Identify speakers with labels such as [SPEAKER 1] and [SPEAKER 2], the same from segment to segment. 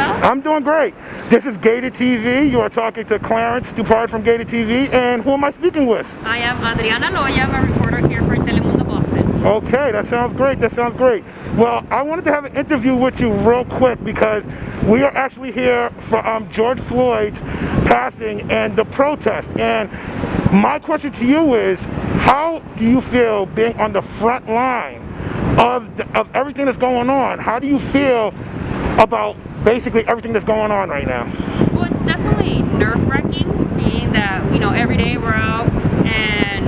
[SPEAKER 1] yourself?
[SPEAKER 2] I'm doing great. This is Gated TV. You are talking to Clarence Dupard from Gated TV, and who am I speaking with?
[SPEAKER 1] I am Adriana Loya. I'm a reporter here for Telemundo Boston.
[SPEAKER 2] Okay, that sounds great. That sounds great. Well, I wanted to have an interview with you real quick because we are actually here for George Floyd's passing and the protest. And my question to you is, how do you feel being on the front line of everything that's going on? How do you feel about basically everything that's going on right now?
[SPEAKER 1] Well, it's definitely nerve-wracking, being that, every day we're out, and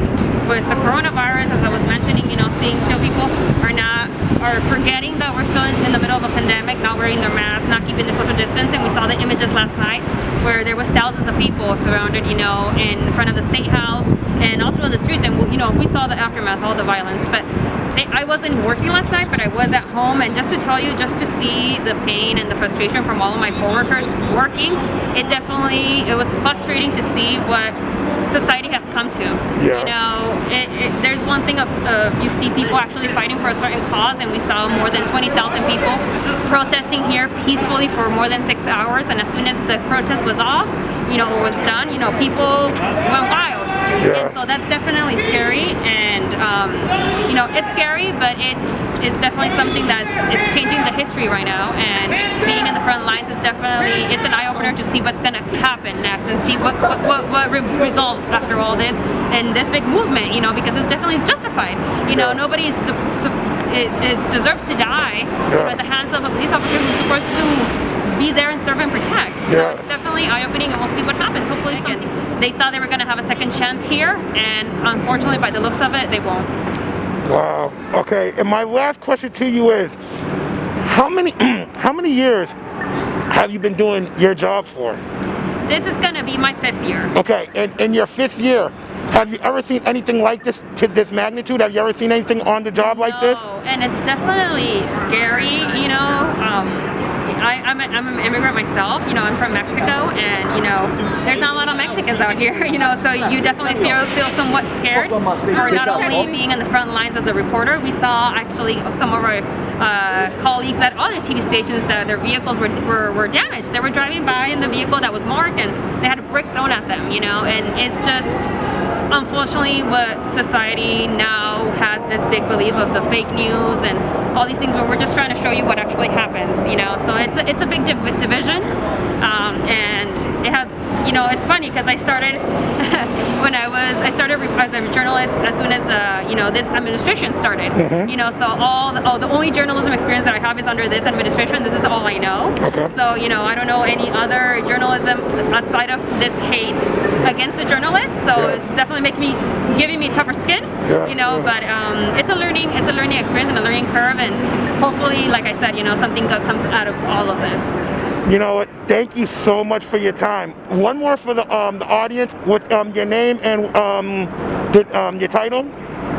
[SPEAKER 1] with the coronavirus, as I was mentioning, seeing still people are forgetting that we're still in the middle of a pandemic, not wearing their masks, not keeping their social distance. And we saw the images last night where there was thousands of people surrounded, in front of the State House and all through the streets. And, we saw the aftermath, all the violence. But I wasn't working last night, but I was at home, and just to tell you, just to see the pain and the frustration from all of my coworkers working, it was frustrating to see what society has come to.
[SPEAKER 2] Yes.
[SPEAKER 1] There's one thing of you see people actually fighting for a certain cause, and we saw more than 20,000 people protesting here peacefully for more than 6 hours, and as soon as the protest was off, it was done, people went wild.
[SPEAKER 2] Yes.
[SPEAKER 1] And so that's definitely scary, and it's scary, but it's definitely something it's changing the history right now, and being in the front lines it's an eye-opener to see what's going to happen next and see what resolves after all this and this big movement, because it's definitely justified.
[SPEAKER 2] Yes.
[SPEAKER 1] Nobody it deserves to die at the hands of a police officer who's supposed to be there and serve and protect. So
[SPEAKER 2] Yes.
[SPEAKER 1] it's definitely eye-opening, and we'll see what happens. Hopefully they thought they were going to have a second chance here, and unfortunately, by the looks of it, they won't.
[SPEAKER 2] Wow. Okay. And my last question to you is, how many years have you been doing your job for?
[SPEAKER 1] This is going to be my 5th year.
[SPEAKER 2] Okay. And in your 5th year, have you ever seen anything like this to this magnitude? Have you ever seen anything on the job like this?
[SPEAKER 1] No, and it's definitely scary, I'm an immigrant myself, I'm from Mexico, and there's not a lot of Mexicans out here, so you definitely feel somewhat scared for not only being in the front lines as a reporter. We saw actually some of our colleagues at other TV stations that their vehicles were damaged. They were driving by in the vehicle that was marked, and they had a brick thrown at them, and it's just unfortunately what society now has this big belief of the fake news and all these things, where we're just trying to show you what actually happens, so it's a big division, and it has, it's funny because I started I started as a journalist as soon as this administration started.
[SPEAKER 2] Mm-hmm.
[SPEAKER 1] So the only journalism experience that I have is under this administration. This is all I know.
[SPEAKER 2] Okay.
[SPEAKER 1] So I don't know any other journalism outside of this hate against the journalists. So
[SPEAKER 2] Yes.
[SPEAKER 1] it's definitely giving me tougher skin.
[SPEAKER 2] Yes, yes.
[SPEAKER 1] But it's a learning experience and a learning curve, and hopefully, like I said, something good comes out of all of this.
[SPEAKER 2] You know what? Thank you so much for your time. One more for the audience. What's your name and your title?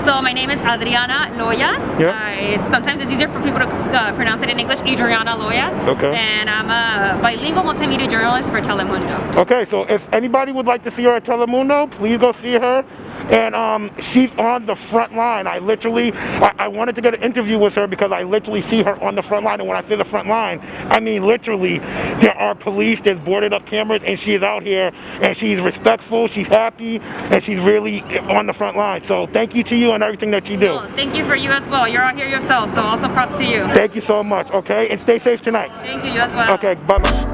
[SPEAKER 1] So my name is Adriana Loya.
[SPEAKER 2] Yep.
[SPEAKER 1] Sometimes it's easier for people to pronounce it in English, Adriana Loya.
[SPEAKER 2] Okay.
[SPEAKER 1] And I'm a bilingual multimedia journalist for Telemundo.
[SPEAKER 2] Okay, so if anybody would like to see her at Telemundo, please go see her. And she's on the front line. I wanted to get an interview with her because I literally see her on the front line. And when I say the front line, I mean literally there are police, there's boarded up cameras, and she is out here, and she's respectful, she's happy, and she's really on the front line. So thank you to you and everything that you do.
[SPEAKER 1] Oh, thank you for you as well. You're out here yourself, so also props to you.
[SPEAKER 2] Thank you so much, okay? And stay safe tonight.
[SPEAKER 1] Thank you, you as well.
[SPEAKER 2] Okay, bye-bye.